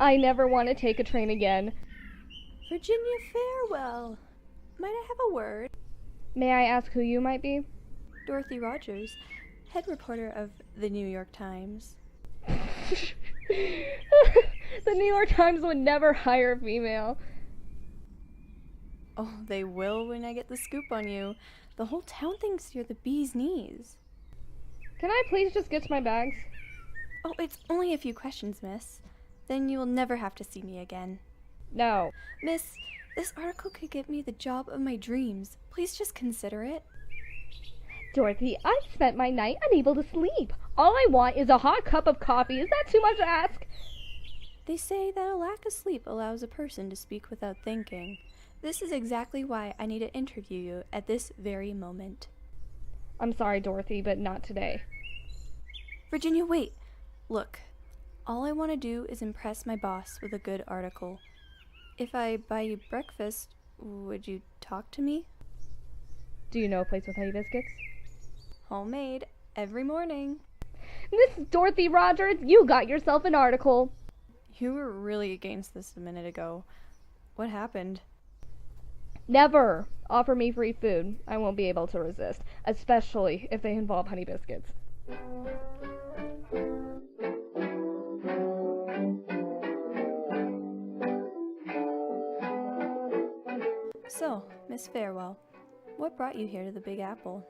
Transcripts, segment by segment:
I never want to take a train again. Virginia Farewell. Might I have a word? May I ask who you might be? Dorothy Rogers, head reporter of the New York Times. The New York Times would never hire a female. Oh, they will when I get the scoop on you. The whole town thinks you're the bee's knees. Can I please just get to my bags? Oh, it's only a few questions, miss. Then you'll never have to see me again. No. Miss, this article could get me the job of my dreams. Please just consider it. Dorothy, I've spent my night unable to sleep. All I want is a hot cup of coffee. Is that too much to ask? They say that a lack of sleep allows a person to speak without thinking. This is exactly why I need to interview you at this very moment. I'm sorry, Dorothy, but not today. Virginia, wait. Look, all I want to do is impress my boss with a good article. If I buy you breakfast, would you talk to me? Do you know a place with honey biscuits? Homemade, every morning. Miss Dorothy Rogers, you got yourself an article. You were really against this a minute ago. What happened? Never offer me free food. I won't be able to resist, especially if they involve honey biscuits. So, Miss Farewell, what brought you here to the Big Apple?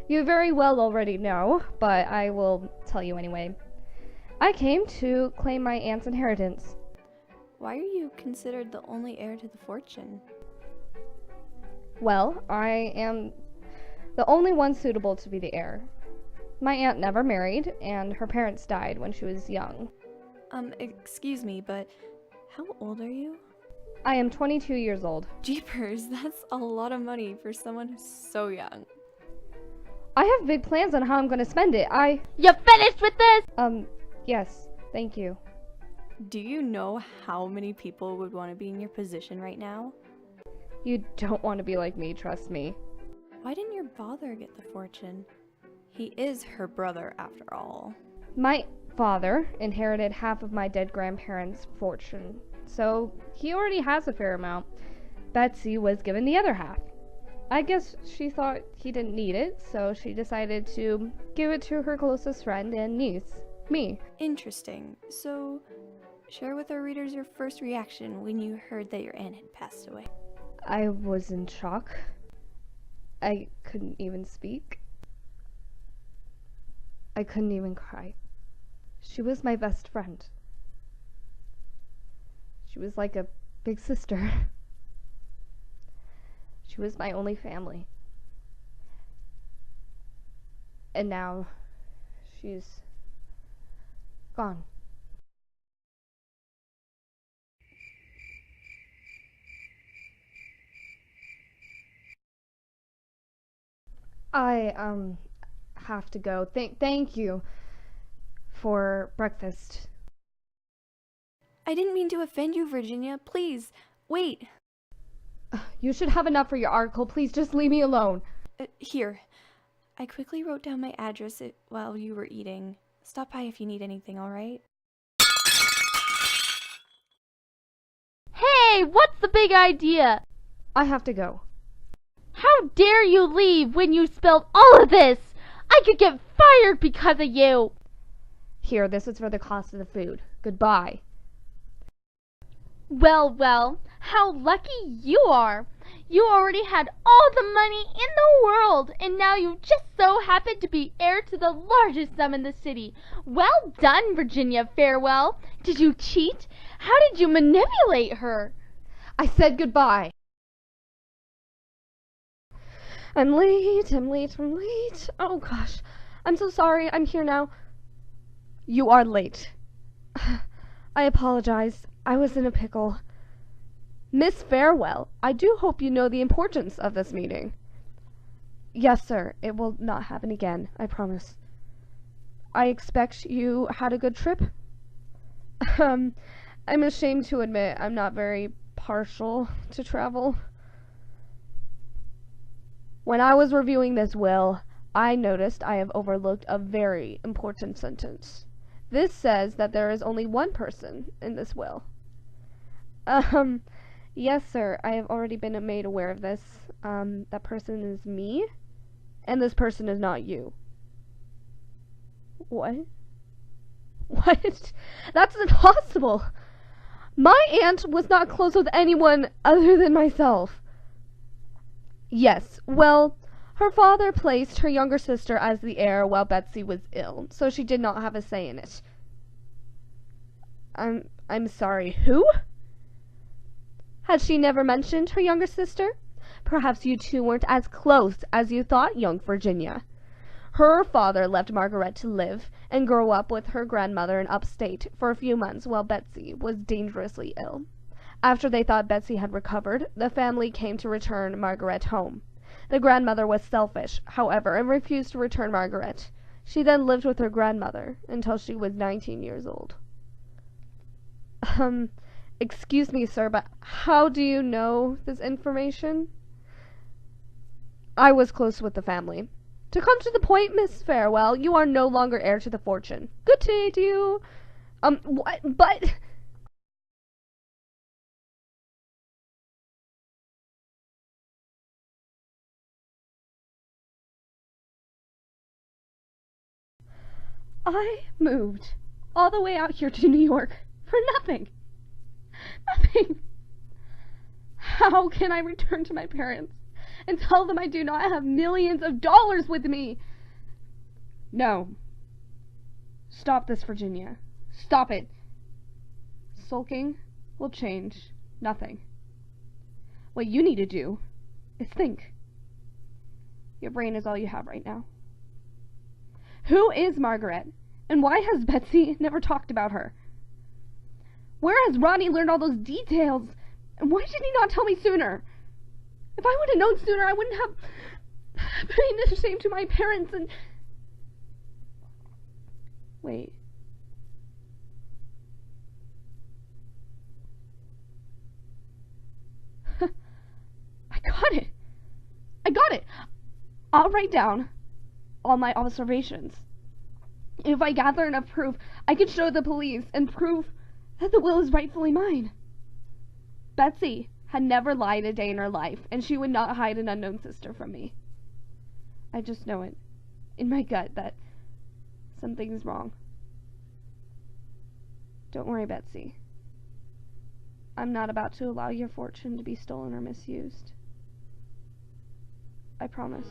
You very well already know, but I will tell you anyway. I came to claim my aunt's inheritance. Why are you considered the only heir to the fortune? Well, I am the only one suitable to be the heir. My aunt never married, and her parents died when she was young. Excuse me, but how old are you? I am 22 years old. Jeepers, that's a lot of money for someone who's so young. I have big plans on how I'm going to spend it. You finished with this? Yes, thank you. Do you know how many people would want to be in your position right now? You don't want to be like me, trust me. Why didn't your father get the fortune? He is her brother, after all. My father inherited half of my dead grandparents' fortune, so he already has a fair amount. Betsy was given the other half. I guess she thought he didn't need it, so she decided to give it to her closest friend and niece, me. Interesting. So, share with our readers your first reaction when you heard that your aunt had passed away. I was in shock. I couldn't even speak. I couldn't even cry. She was my best friend. She was like a big sister. She was my only family. And now, she's gone. I, have to go. Thank you for breakfast. I didn't mean to offend you, Virginia. Please, wait. You should have enough for your article. Please just leave me alone. Here. I quickly wrote down my address while you were eating. Stop by if you need anything, alright? Hey, what's the big idea? I have to go. How dare you leave when you spilled all of this? I could get fired because of you. Here, this is for the cost of the food. Goodbye. Well, how lucky you are. You already had all the money in the world, and now you just so happen to be heir to the largest sum in the city. Well done, Virginia Farewell. Did you cheat? How did you manipulate her? I said goodbye. I'm late. Oh gosh. I'm so sorry. I'm here now. You are late. I apologize. I was in a pickle. Miss Farewell, I do hope you know the importance of this meeting. Yes, sir. It will not happen again, I promise. I expect you had a good trip? I'm ashamed to admit I'm not very partial to travel. When I was reviewing this will, I noticed I have overlooked a very important sentence. This says that there is only one person in this will. Yes, sir. I have already been made aware of this. That person is me, and this person is not you. What? What? That's impossible! My aunt was not close with anyone other than myself. Yes, well, her father placed her younger sister as the heir while Betsy was ill, so she did not have a say in it. I'm sorry, who? Had she never mentioned her younger sister? Perhaps you two weren't as close as you thought, young Virginia. Her father left Margaret to live and grow up with her grandmother in upstate for a few months while Betsy was dangerously ill. After they thought Betsy had recovered, the family came to return Margaret home. The grandmother was selfish, however, and refused to return Margaret. She then lived with her grandmother until she was 19 years old. Excuse me, sir, but how do you know this information? I was close with the family. To come to the point, Miss Farewell, you are no longer heir to the fortune. Good day to you. What? But... I moved all the way out here to New York for nothing. Nothing. How can I return to my parents and tell them I do not have millions of dollars with me? No. Stop this, Virginia. Stop it. Sulking will change nothing. What you need to do is think. Your brain is all you have right now. Who is Margaret? And why has Betsy never talked about her? Where has Ronnie learned all those details? And why did he not tell me sooner? If I would have known sooner, I wouldn't have been this shame to my parents and... Wait. I got it. I got it. I'll write down all my observations. If I gather enough proof, I can show the police and prove that the will is rightfully mine. Betsy had never lied a day in her life, and she would not hide an unknown sister from me. I just know it, in my gut, that something's wrong. Don't worry, Betsy. I'm not about to allow your fortune to be stolen or misused. I promise.